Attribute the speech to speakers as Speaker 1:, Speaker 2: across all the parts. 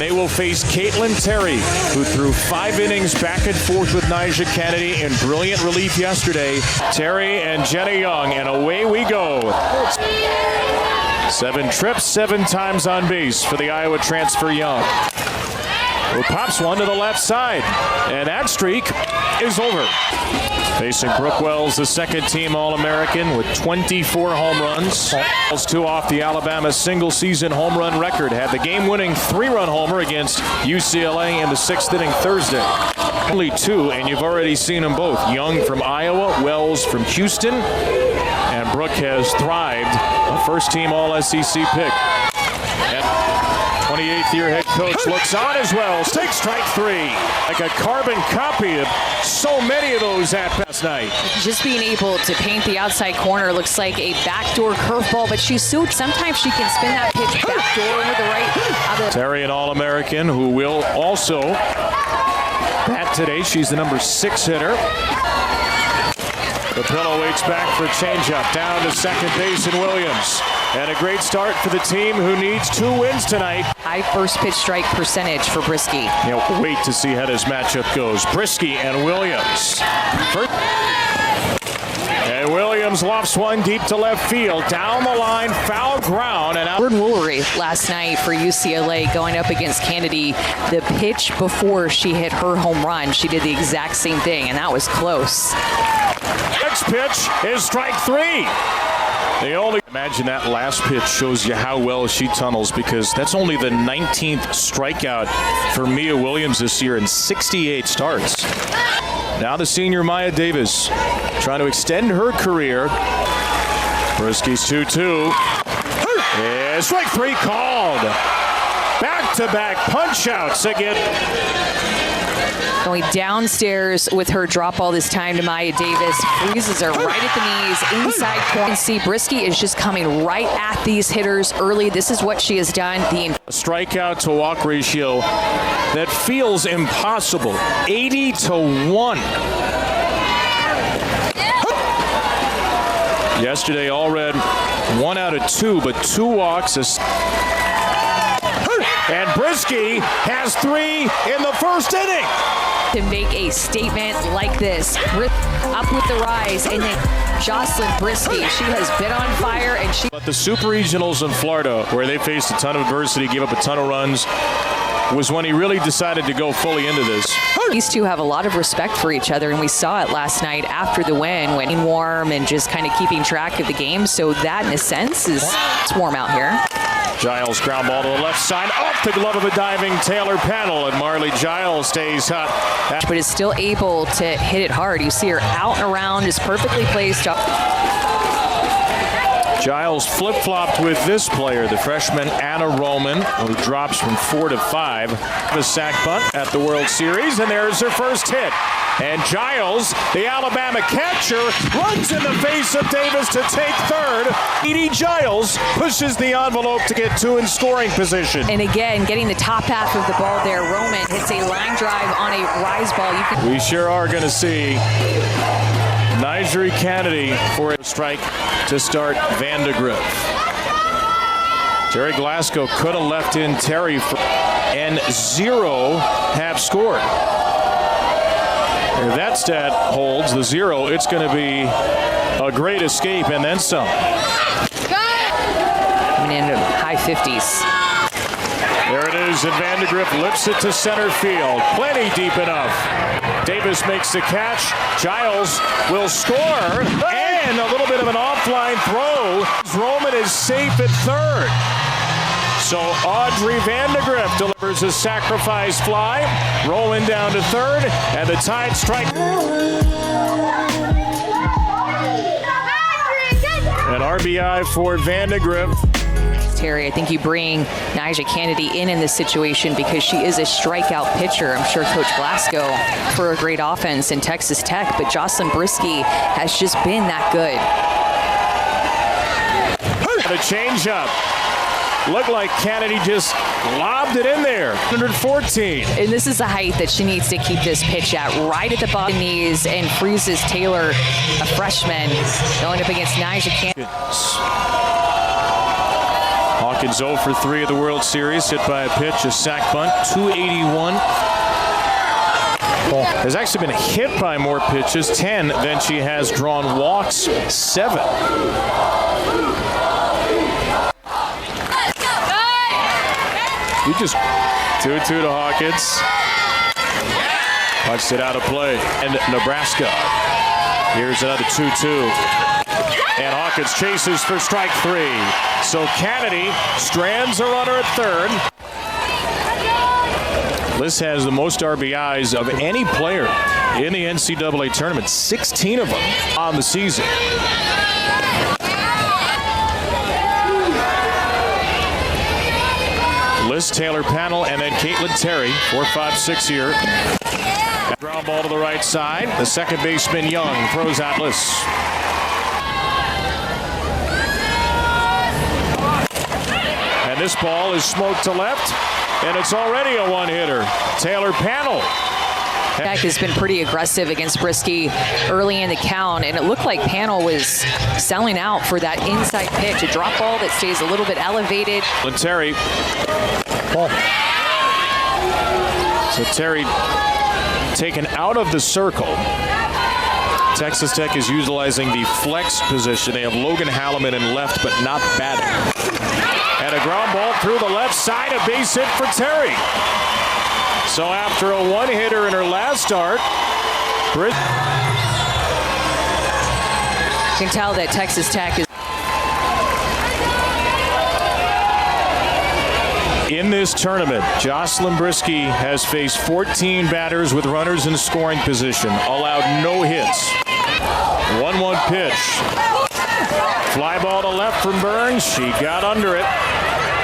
Speaker 1: And they will face Caitlin Terry, who threw 5 innings back and forth with Nyjah Kennedy in brilliant relief yesterday. Terry and Jenna Young, and away we go. 7 trips, 7 times on base for the Iowa transfer Young, who pops one to the left side, and that streak is over. Facing Brooke Wells, the second-team All-American with 24 home runs. Wells 2 off the Alabama single-season home run record. Had the game-winning 3-run homer against UCLA in the 6th inning Thursday. Only 2, and you've already seen them both. Young from Iowa, Wells from Houston, and Brooke has thrived. A first-team All-SEC pick. 28th-year head coach looks on as well. Takes strike 3. Like a carbon copy of so many of those at best night.
Speaker 2: Just being able to paint the outside corner looks like a backdoor curveball, but sometimes she can spin that pitch backdoor with the right.
Speaker 1: Terry, an All-American who will also bat today. She's the number 6 hitter. The pillow waits back for a changeup. Down to second base in Williams. And a great start for the team who needs 2 wins tonight.
Speaker 2: High first pitch strike percentage for Brieske.
Speaker 1: Wait to see how this matchup goes. Brieske and Williams. And Williams lofts one deep to left field. Down the line, foul ground. And out.
Speaker 2: Jordan Woolery last night for UCLA going up against Kennedy. The pitch before she hit her home run, she did the exact same thing, and that was close.
Speaker 1: Next pitch is strike 3. Imagine that last pitch shows you how well she tunnels, because that's only the 19th strikeout for Mia Williams this year in 68 starts. Now the senior Maya Davis trying to extend her career. Brieske's 2-2. And strike 3 called. Back-to-back punch-outs again.
Speaker 2: Going downstairs with her drop ball this time to Maya Davis. Freezes her right at the knees, inside corner. You can see Brieske is just coming right at these hitters early. This is what she has done. A
Speaker 1: strikeout to walk ratio that feels impossible. 80-1. Yesterday, Allred 1 out of 2, but 2 walks. And Brieske has 3 in the first inning.
Speaker 2: To make a statement like this, up with the rise, and then Jocelyn Brieske, she has been on fire, and she.
Speaker 1: But the Super Regionals in Florida, where they faced a ton of adversity, gave up a ton of runs, was when he really decided to go fully into this.
Speaker 2: These two have a lot of respect for each other, and we saw it last night after the win, when warm and just kind of keeping track of the game. So that, in a sense, it's warm out here.
Speaker 1: Giles ground ball to the left side, off the glove of a diving Taylor Panel, and Marley Giles stays hot.
Speaker 2: But is still able to hit it hard. You see her out and around, is perfectly placed up.
Speaker 1: Giles flip-flopped with this player, the freshman Anna Roman, who drops from 4 to 5. The sack bunt at the World Series, and there's her first hit. And Giles, the Alabama catcher, runs in the face of Davis to take third. Edie Giles pushes the envelope to get 2 in scoring position.
Speaker 2: And again, getting the top half of the ball there. Roman hits a line drive on a rise ball.
Speaker 1: We sure are going to see Nyjah Kennedy for a strike to start Vandegrift. Terry Glasgow could have left in Terry, and 0 have scored. If that stat holds, the 0, it's going to be a great escape and then some.
Speaker 2: In the high 50s.
Speaker 1: There it is, and Vandegrift lifts it to center field. Plenty deep enough. Davis makes the catch. Giles will score, and a little bit of an offline throw. Roman is safe at third. So Audrey Vandegrift delivers a sacrifice fly. Roman down to third, and the Tide strike. An RBI for Vandegrift.
Speaker 2: Terry, I think you bring Nyjah Kennedy in this situation because she is a strikeout pitcher. I'm sure Coach Glasgow for a great offense in Texas Tech, but Jocelyn Brieske has just been that good.
Speaker 1: The changeup. Looked like Kennedy just lobbed it in there. 114.
Speaker 2: And this is the height that she needs to keep this pitch at, right at the bottom knees, and freezes Taylor, a freshman, going up against Nyjah Kennedy.
Speaker 1: Hawkins 0 for 3 of the World Series, hit by a pitch, a sac bunt, 281. Has actually been hit by more pitches, 10, than she has drawn walks, 7. You just 2-2 to Hawkins. Punched it out of play. And Nebraska. Here's another 2-2. And Hawkins chases for strike 3. So Kennedy strands a runner at third. Liz has the most RBIs of any player in the NCAA tournament, 16 of them on the season. Liz, Taylor Panel, and then Caitlin Terry, 4-5-6 here. Ground ball to the right side. The second baseman Young throws out Liz. And this ball is smoked to left. And it's already a one-hitter. Taylor Panel.
Speaker 2: Tech has been pretty aggressive against Brisky early in the count, and it looked like Panel was selling out for that inside pitch, a drop ball that stays a little bit elevated.
Speaker 1: And Terry. So Terry taken out of the circle. Texas Tech is utilizing the flex position. They have Logan Halliman in left, but not batting. And a ground ball through the left side, a base hit for Terry. So after a one-hitter in her last start,
Speaker 2: you can tell that Texas Tech is
Speaker 1: in this tournament. Jocelyn Brisky has faced 14 batters with runners in scoring position, allowed no hits. 1-1 pitch. Fly ball to left from Burns. She got under it.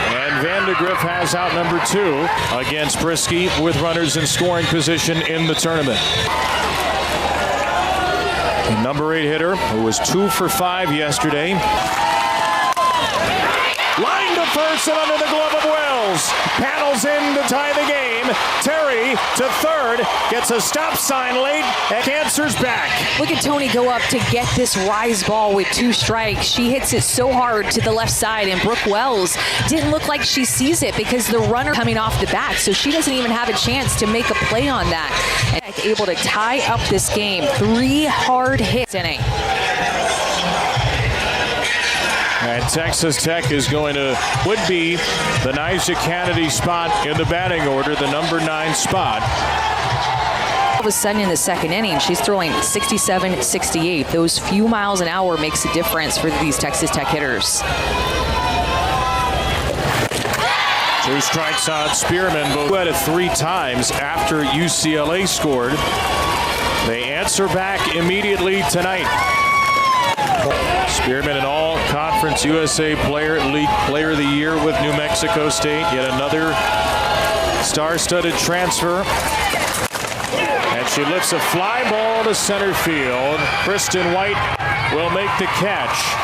Speaker 1: And Vandegrift has out number 2 against Brisky with runners in scoring position in the tournament. The number 8 hitter, who was 2 for 5 yesterday. Line to first and under the glove of Wells. Panels in to tie the game. Terry to third. Gets a stop sign late and answers back.
Speaker 2: Look at Tony go up to get this rise ball with 2 strikes. She hits it so hard to the left side, and Brooke Wells didn't look like she sees it because the runner coming off the bat, so she doesn't even have a chance to make a play on that. And able to tie up this game. 3 hard hits inning.
Speaker 1: And Texas Tech is would be the Nyjah Kennedy spot in the batting order, the number 9 spot.
Speaker 2: All of a sudden in the second inning, she's throwing 67, 68. Those few miles an hour makes a difference for these Texas Tech hitters.
Speaker 1: 2 strikes on Spearman, but led it 3 times after UCLA scored. They answer back immediately tonight. Spearman, an all-conference USA League Player of the Year with New Mexico State. Yet another star-studded transfer. And she lifts a fly ball to center field. Kristen White will make the catch.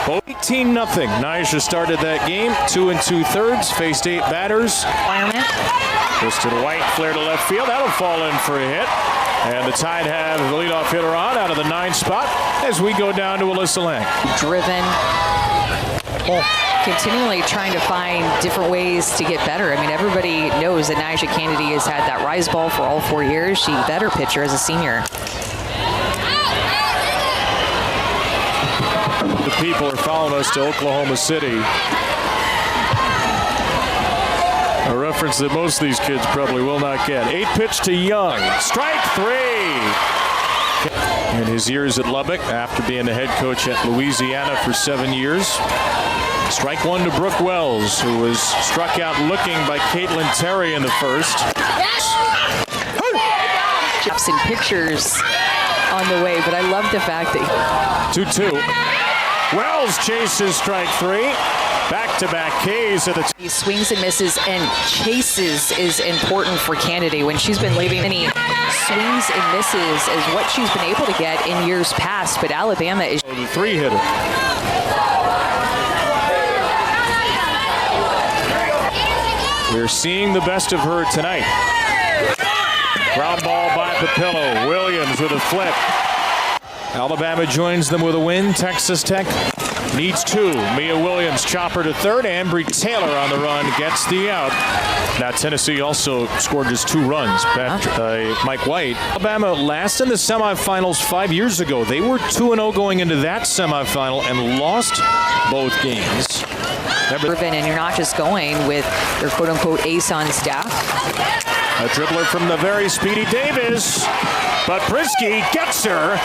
Speaker 1: 18-0. Nyjah started that game 2 2/3, faced 8 batters. Kristen White flared to left field. That'll fall in for a hit. And the Tide have the leadoff hitter on out of the 9 spot as we go down to Alyssa Lang.
Speaker 2: Driven. Continually trying to find different ways to get better. I mean, everybody knows that Nyjah Kennedy has had that rise ball for all 4 years. She's a better pitcher as a senior.
Speaker 1: The people are following us to Oklahoma City. A reference that most of these kids probably will not get. 8 pitch to Young. Strike 3. In his years at Lubbock, after being the head coach at Louisiana for 7 years. Strike 1 to Brooke Wells, who was struck out looking by Caitlin Terry in the first.
Speaker 2: And pictures on the way, but I love the fact that
Speaker 1: 2-2. Wells chases strike 3. Back-to-back Ks at the
Speaker 2: he swings and misses, and chases is important for Kennedy when she's been leaving any swings and misses as what she's been able to get in years past. But Alabama is
Speaker 1: the 3-hitter. We're seeing the best of her tonight. Ground ball by Papillo. Williams with a flip. Alabama joins them with a win. Texas Tech Needs two. Mia Williams, chopper to third. Ambry Taylor on the run gets the out. Now Tennessee also scored just 2 runs. Mike White. Alabama last in the semifinals 5 years ago. They were 2-0 going into that semifinal and lost both games.
Speaker 2: And you're not just going with your quote-unquote ace on staff.
Speaker 1: A dribbler from the very speedy Davis, but Brisky gets her.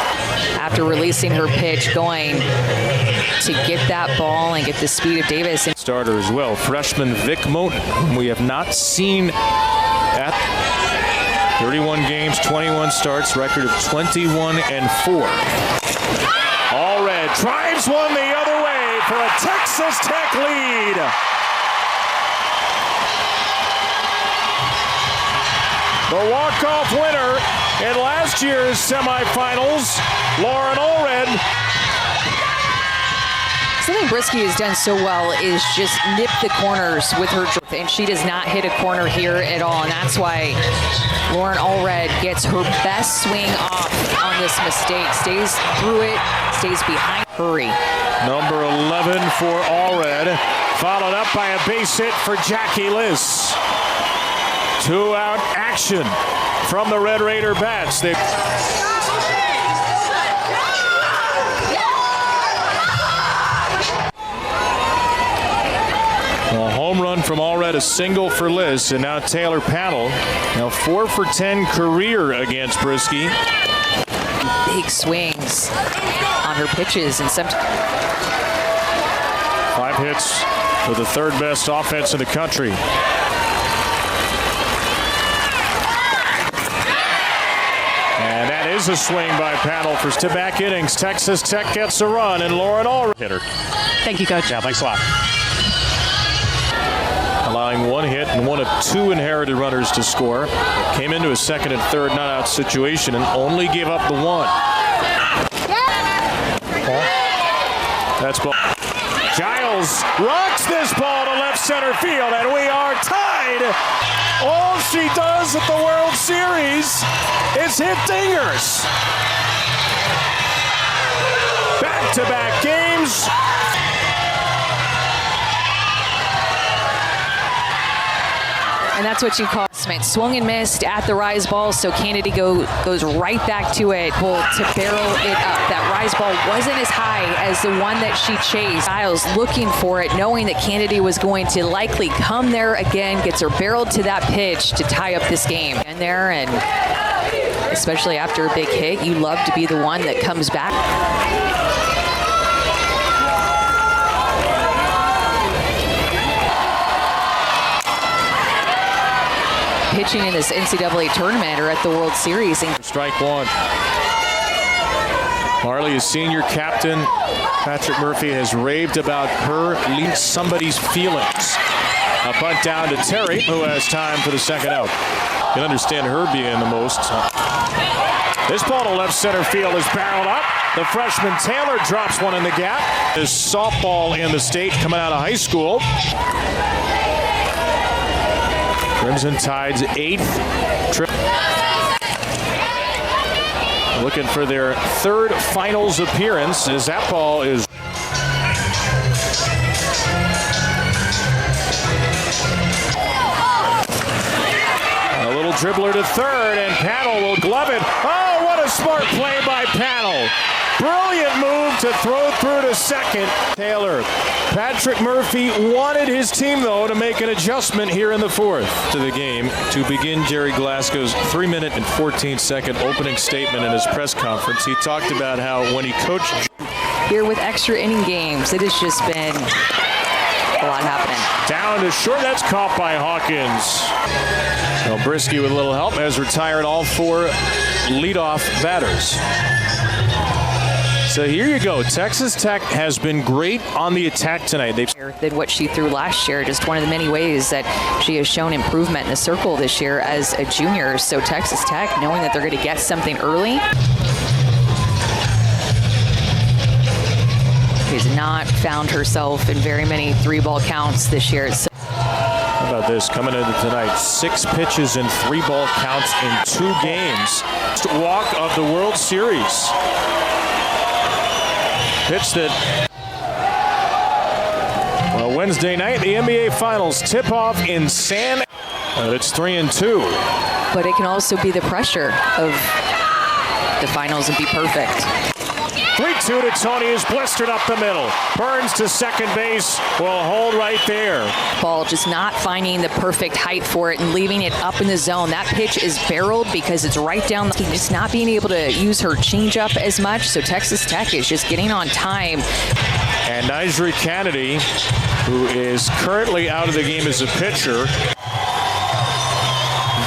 Speaker 2: After releasing her pitch, going to get that ball and get the speed of Davis.
Speaker 1: Starter as well, freshman Vic Moten, whom we have not seen at 31 games, 21 starts, record of 21-4. Allred drives one the other way for a Texas Tech lead. The walk-off winner in last year's semifinals, Lauren Allred.
Speaker 2: Something Brisky has done so well is just nip the corners with her, and she does not hit a corner here at all, and that's why Lauren Allred gets her best swing off on this mistake. Stays through it, stays behind. Hurry.
Speaker 1: Number 11 for Allred, followed up by a base hit for Jackie Liss. 2-out action from the Red Raider bats. A home run from Allred, a single for Liss, and now Taylor Panel. Now 4 for 10 career against Brisky.
Speaker 2: Big swings on her pitches, and
Speaker 1: 5 hits for the 3rd best offense in the country. And that is a swing by Panel for back innings. Texas Tech gets a run, and Lauren Allred hitter.
Speaker 3: Thank you, Coach.
Speaker 1: Yeah, thanks a lot. Allowing 1 hit and 1 of 2 inherited runners to score. Came into a 2nd and 3rd not-out situation and only gave up the 1. That's ball. Giles rocks this ball to left center field, and we are tied. All she does at the World Series is hit dingers. Back-to-back games.
Speaker 2: And that's what you call Smith. Swung and missed at the rise ball, so Kennedy goes right back to it, to barrel it up. That rise ball wasn't as high as the one that she chased. Giles looking for it, knowing that Kennedy was going to likely come there again, gets her barreled to that pitch to tie up this game. And there, and especially after a big hit, you love to be the one that comes back. Pitching in this NCAA tournament or at the World Series.
Speaker 1: Strike 1. Marley, a senior captain. Patrick Murphy has raved about her leading somebody's feelings. A bunt down to Terry, who has time for the 2nd out. You can understand her being the most. This ball to left center field is barreled up. The freshman Taylor drops one in the gap. This softball in the state coming out of high school. Crimson Tide's 8th trip. Looking for their 3rd finals appearance as that ball is. A little dribbler to 3rd, and Panel will glove it. Oh, what a smart play by Panel. Brilliant move to throw through to 2nd. Taylor. Patrick Murphy wanted his team, though, to make an adjustment here in the 4th. To the game to begin Jerry Glasgow's 3-minute and 14-second opening statement in his press conference. He talked about how when he coached
Speaker 2: here with extra inning games, it has just been a lot happening.
Speaker 1: Down to short. That's caught by Hawkins. Well, Brisky, with a little help, has retired all 4 leadoff batters. So here you go. Texas Tech has been great on the attack tonight.
Speaker 2: Than what she threw last year. Just one of the many ways that she has shown improvement in the circle this year as a junior. So Texas Tech, knowing that they're going to get something early, has not found herself in very many 3-ball counts this year. So
Speaker 1: how about this? Coming into tonight, 6 pitches and 3-ball counts in 2 games. Walk of the World Series. Pitch that Wednesday night, the NBA Finals tip-off in San. It's 3-2.
Speaker 2: But it can also be the pressure of the finals and be perfect.
Speaker 1: 3-2 to Tony, is blistered up the middle. Burns to second base, will hold right there.
Speaker 2: Ball just not finding the perfect height for it and leaving it up in the zone. That pitch is barreled because it's right down. Just not being able to use her changeup as much. So Texas Tech is just getting on time.
Speaker 1: And Naijri Kennedy, who is currently out of the game as a pitcher.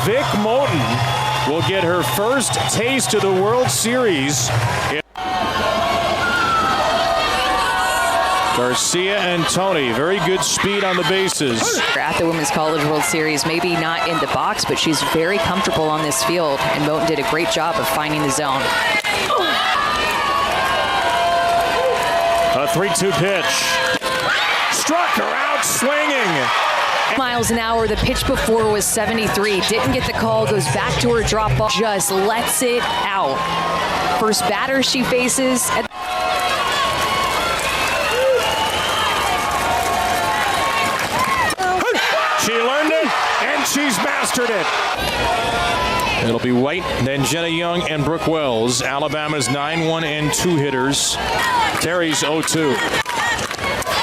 Speaker 1: Vic Moten will get her first taste of the World Series. Garcia and Tony, very good speed on the bases.
Speaker 2: At the Women's College World Series, maybe not in the box, but she's very comfortable on this field, and Moten did a great job of finding the zone.
Speaker 1: A 3-2 pitch. Struck her out swinging.
Speaker 2: Miles an hour. The pitch before was 73. Didn't get the call. Goes back to her drop ball. Just lets it out. First batter she faces.
Speaker 1: She learned it, and she's mastered it. It'll be White, then Jenna Young and Brooke Wells. Alabama's 9-1 and 2 hitters. Terry's 0-2.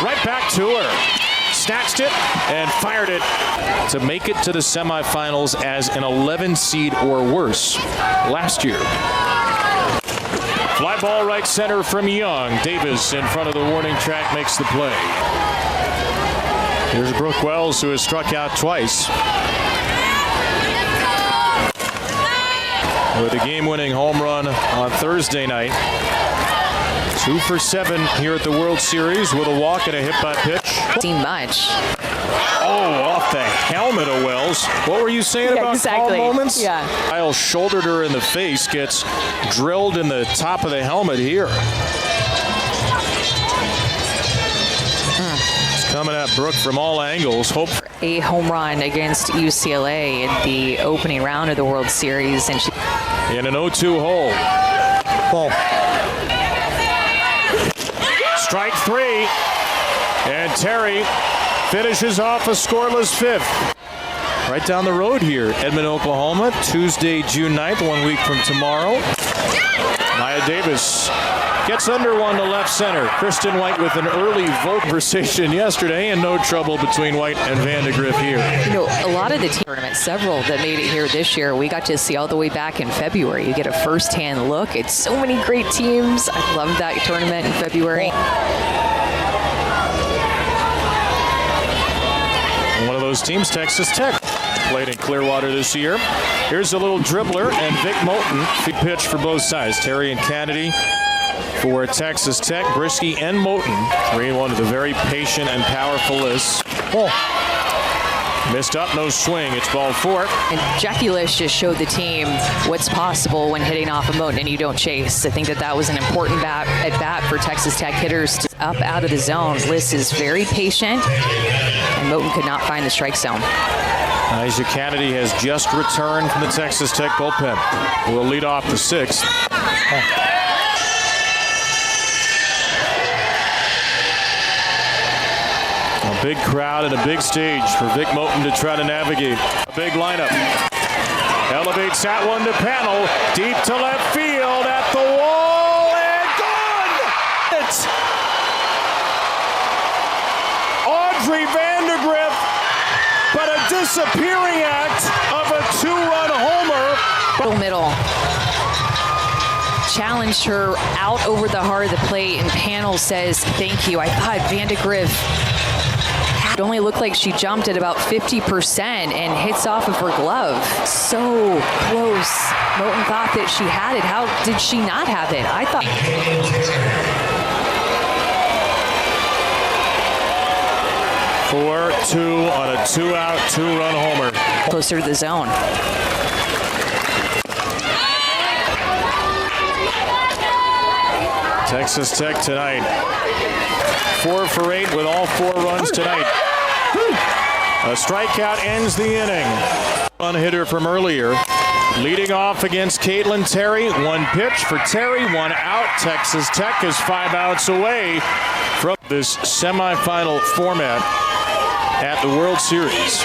Speaker 1: Right back to her. Snatched it and fired it to make it to the semifinals as an 11 seed or worse last year. Fly ball right center from Young. Davis in front of the warning track makes the play. Here's Brooke Wells, who has struck out twice. With a game-winning home run on Thursday night. 2 for 7 here at the World Series with a walk and a hit by pitch.
Speaker 2: Seen much.
Speaker 1: Oh, off the helmet of Wells. What were you saying about
Speaker 2: exactly.
Speaker 1: calm moments?
Speaker 2: Yeah.
Speaker 1: Kyle shouldered her in the face, gets drilled in the top of the helmet here. It's coming at Brooke from all angles. Hope
Speaker 2: A home run against UCLA in the opening round of the World Series, and she
Speaker 1: in an 0-2 hole. Ball. Strike 3, and Terry finishes off a scoreless 5th. Right down the road here, Edmond, Oklahoma, Tuesday, June 9th, 1 week from tomorrow. Maya Davis gets under one to left center. Kristen White with an early vote conversation yesterday, and no trouble between White and Vandegrift here.
Speaker 2: You know, a lot of the tournaments, several that made it here this year, we got to see all the way back in February. You get a first-hand look at so many great teams. I love that tournament in February.
Speaker 1: One of those teams, Texas Tech, played in Clearwater this year. Here's a little dribbler, and Vic Moten pitch for both sides. Terry and Kennedy for Texas Tech. Brisky and Moten, 3-1 with a very patient and powerful list. Oh. Missed up, no swing. It's ball 4.
Speaker 2: And Jackie Lish just showed the team what's possible when hitting off a Moten and you don't chase. I think that was an important at bat for Texas Tech hitters to up out of the zone. Lish is very patient, and Moten could not find the strike zone.
Speaker 1: Naijri Kennedy has just returned from the Texas Tech bullpen. Will lead off the 6th. A big crowd and a big stage for Vic Moten to try to navigate. A big lineup. Elevates that one to panel. Deep to left field at the wall and gone! It's Audrey Vandegrift, but a disappearing act of a 2-run homer.
Speaker 2: Middle. Challenged her out over the heart of the plate, and panel says thank you. I thought Vandegrift, it only looked like she jumped at about 50% and hits off of her glove. So close. Moten thought that she had it. How did she not have it? I thought.
Speaker 1: 4-2 on a 2-out, 2-run homer.
Speaker 2: Closer to the zone.
Speaker 1: Texas Tech tonight. 4 for 8 with all 4 runs tonight. A strikeout ends the inning. Run hitter from earlier. Leading off against Caitlin Terry. 1 pitch for Terry, 1 out. Texas Tech is 5 outs away from this semifinal format. at the World Series.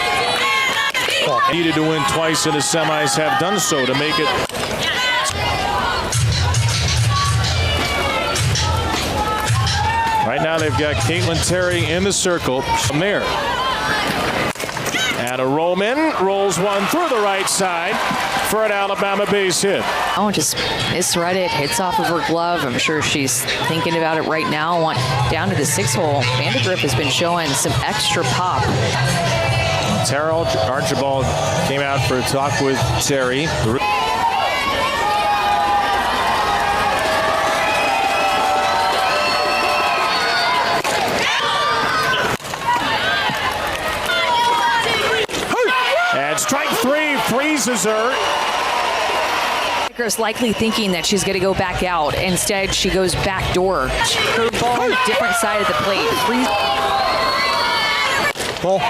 Speaker 1: Needed to win twice in the semis, have done so to make it. Right now they've got Caitlin Terry in the circle. From there. And a Roman rolls one through the right side for an Alabama base hit.
Speaker 2: Oh, just misread it. Hits off of her glove. I'm sure she's thinking about it right now. Went down to the 6-hole. Vandegrift has been showing some extra pop.
Speaker 1: Tara Archibald came out for a talk with Terry. And strike three freezes her.
Speaker 2: Vandegrift's likely thinking that she's going to go back out. Instead, she goes back door. Curveball, different side of the plate.
Speaker 1: Ball.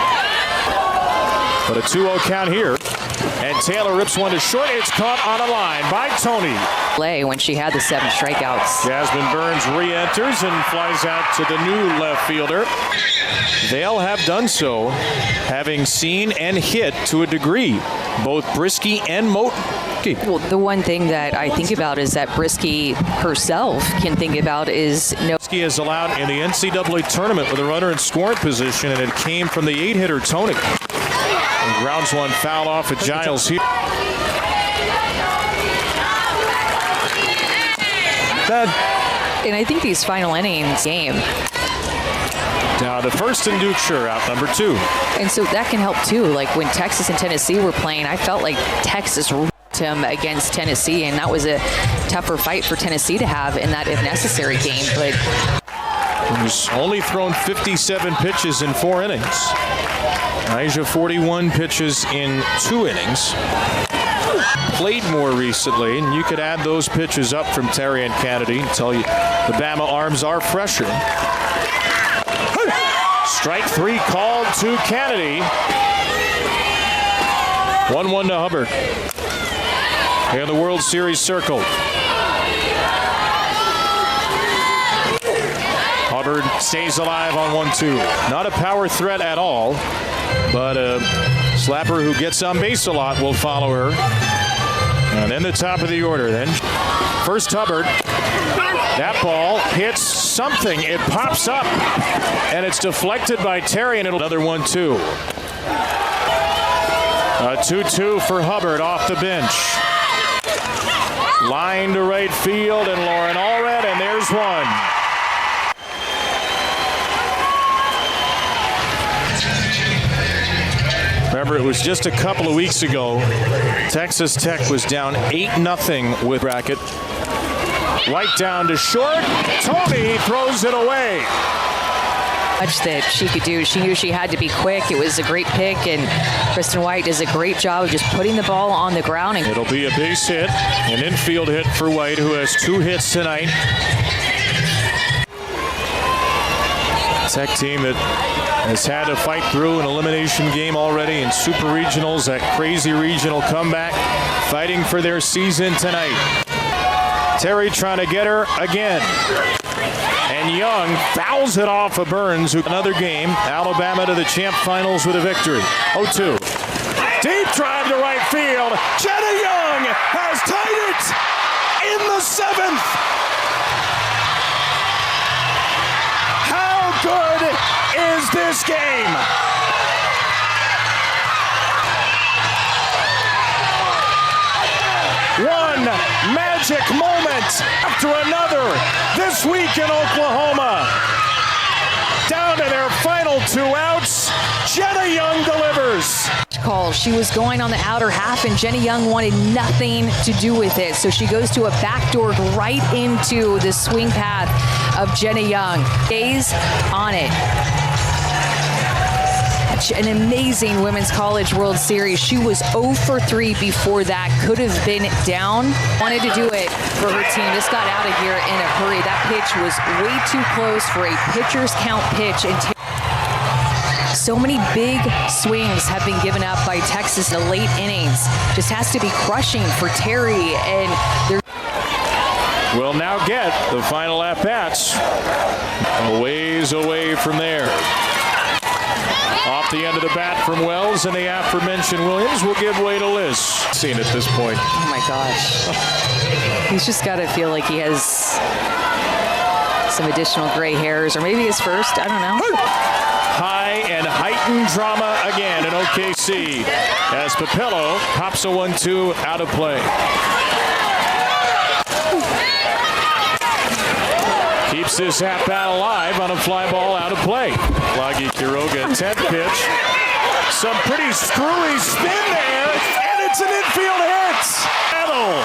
Speaker 1: But a 2-0 count here. And Taylor rips one to short. It's caught on a line by Tony.
Speaker 2: Play when she had the 7 strikeouts.
Speaker 1: Jasmine Burns re-enters and flies out to the new left fielder. They'll have done so, having seen and hit to a degree both Brisky and Moten.
Speaker 2: Well, the one thing that I think about is that Brisky herself can think about is no.
Speaker 1: Brisky is allowed in the NCAA tournament with a runner in scoring position, and it came from the 8-hitter Tony. And grounds one foul off at Giles here.
Speaker 2: And I think these final innings game.
Speaker 1: Now the first and Dukeshire out number 2.
Speaker 2: And so that can help too. Like when Texas and Tennessee were playing, I felt like Texas ripped him against Tennessee, and that was a tougher fight for Tennessee to have in that if necessary game. But
Speaker 1: he's only thrown 57 pitches in 4 innings. Nyjah 41 pitches in 2 innings. Played more recently, and you could add those pitches up from Terry and Kennedy until the Bama arms are fresher. Strike 3 called to Kennedy. 1-1 to Hubbard. In the World Series circle. Hubbard stays alive on 1-2. Not a power threat at all, but a slapper who gets on base a lot will follow her. And then the top of the order. Then first Hubbard. That ball hits something. It pops up, and it's deflected by Terry, and it'll another 1-2. A 2-2 for Hubbard off the bench. Line to right field, and Lauren Allred, and there's one. Remember, it was just a couple of weeks ago. Texas Tech was down 8-0 with bracket. White down to short. Tony throws it away.
Speaker 2: Much that she could do. She knew she had to be quick. It was a great pick, and Kristen White does a great job of just putting the ball on the ground. And
Speaker 1: it'll be a base hit, an infield hit for White, who has 2 hits tonight. Tech team that has had to fight through an elimination game already in Super Regionals, that crazy regional comeback, fighting for their season tonight. Terry trying to get her again. And Young fouls it off of Burns, who another game. Alabama to the champ finals with a victory. 0-2. Deep drive to right field. Jenna Young has tied it in the 7th. How good is this game? One magic moment after another this week in Oklahoma. Down to their final 2 outs. Jenna Young delivers.
Speaker 2: Call. She was going on the outer half, and Jenny Young wanted nothing to do with it. So she goes to a backdoor right into the swing path of Jenny Young. Stays on it. An amazing Women's College World Series. She was 0 for 3 before that. Could have been down. Wanted to do it for her team. Just got out of here in a hurry. That pitch was way too close for a pitcher's count pitch. And so many big swings have been given up by Texas in the late innings. Just has to be crushing for Terry, and they're
Speaker 1: will now get the final at-bats. A ways away from there. Off the end of the bat from Wells, and the aforementioned Williams will give way to Liz. Seen at this point.
Speaker 2: Oh my gosh. He's just got to feel like he has some additional gray hairs, or maybe his first. I don't know.
Speaker 1: High and heightened drama again in OKC as Papillo pops a 1-2 out of play. Keeps this at-bat alive on a fly ball out of play. Lagi Quiroga, 10th pitch. Some pretty screwy spin there, and it's an infield hit. Battle.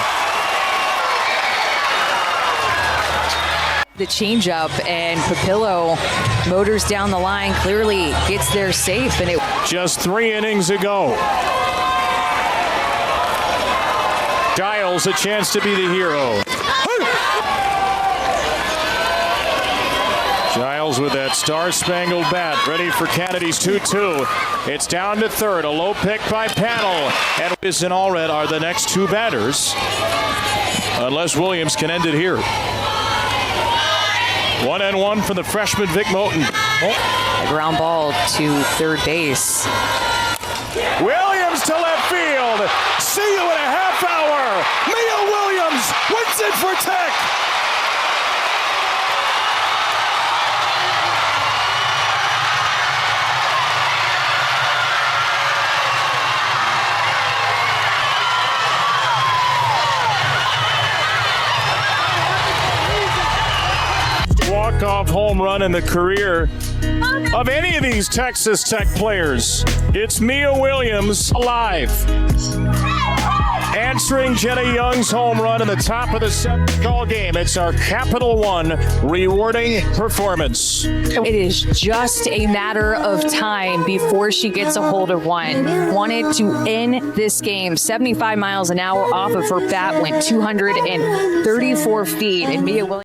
Speaker 2: The changeup, and Papillo motors down the line, clearly gets there safe, and it
Speaker 1: Just 3 innings ago. Giles a chance to be the hero. Giles with that star-spangled bat, ready for Kennedy's 2-2. It's down to third, a low pick by Panel. And Wiz and Allred are the next 2 batters, unless Williams can end it here. 1-1 for the freshman Vic Moten.
Speaker 2: a ground ball to third base.
Speaker 1: Williams to left field. See you in a half hour. Mia Williams wins it for Tech. Walk-off home run in the career of any of these Texas Tech players. It's Mia Williams alive, answering Jenna Young's home run in the top of the 7th call game. It's our Capital One rewarding performance.
Speaker 2: It is just a matter of time before she gets a hold of one. Wanted to end this game. 75 miles an hour off of her bat, went 234 feet, and Mia Williams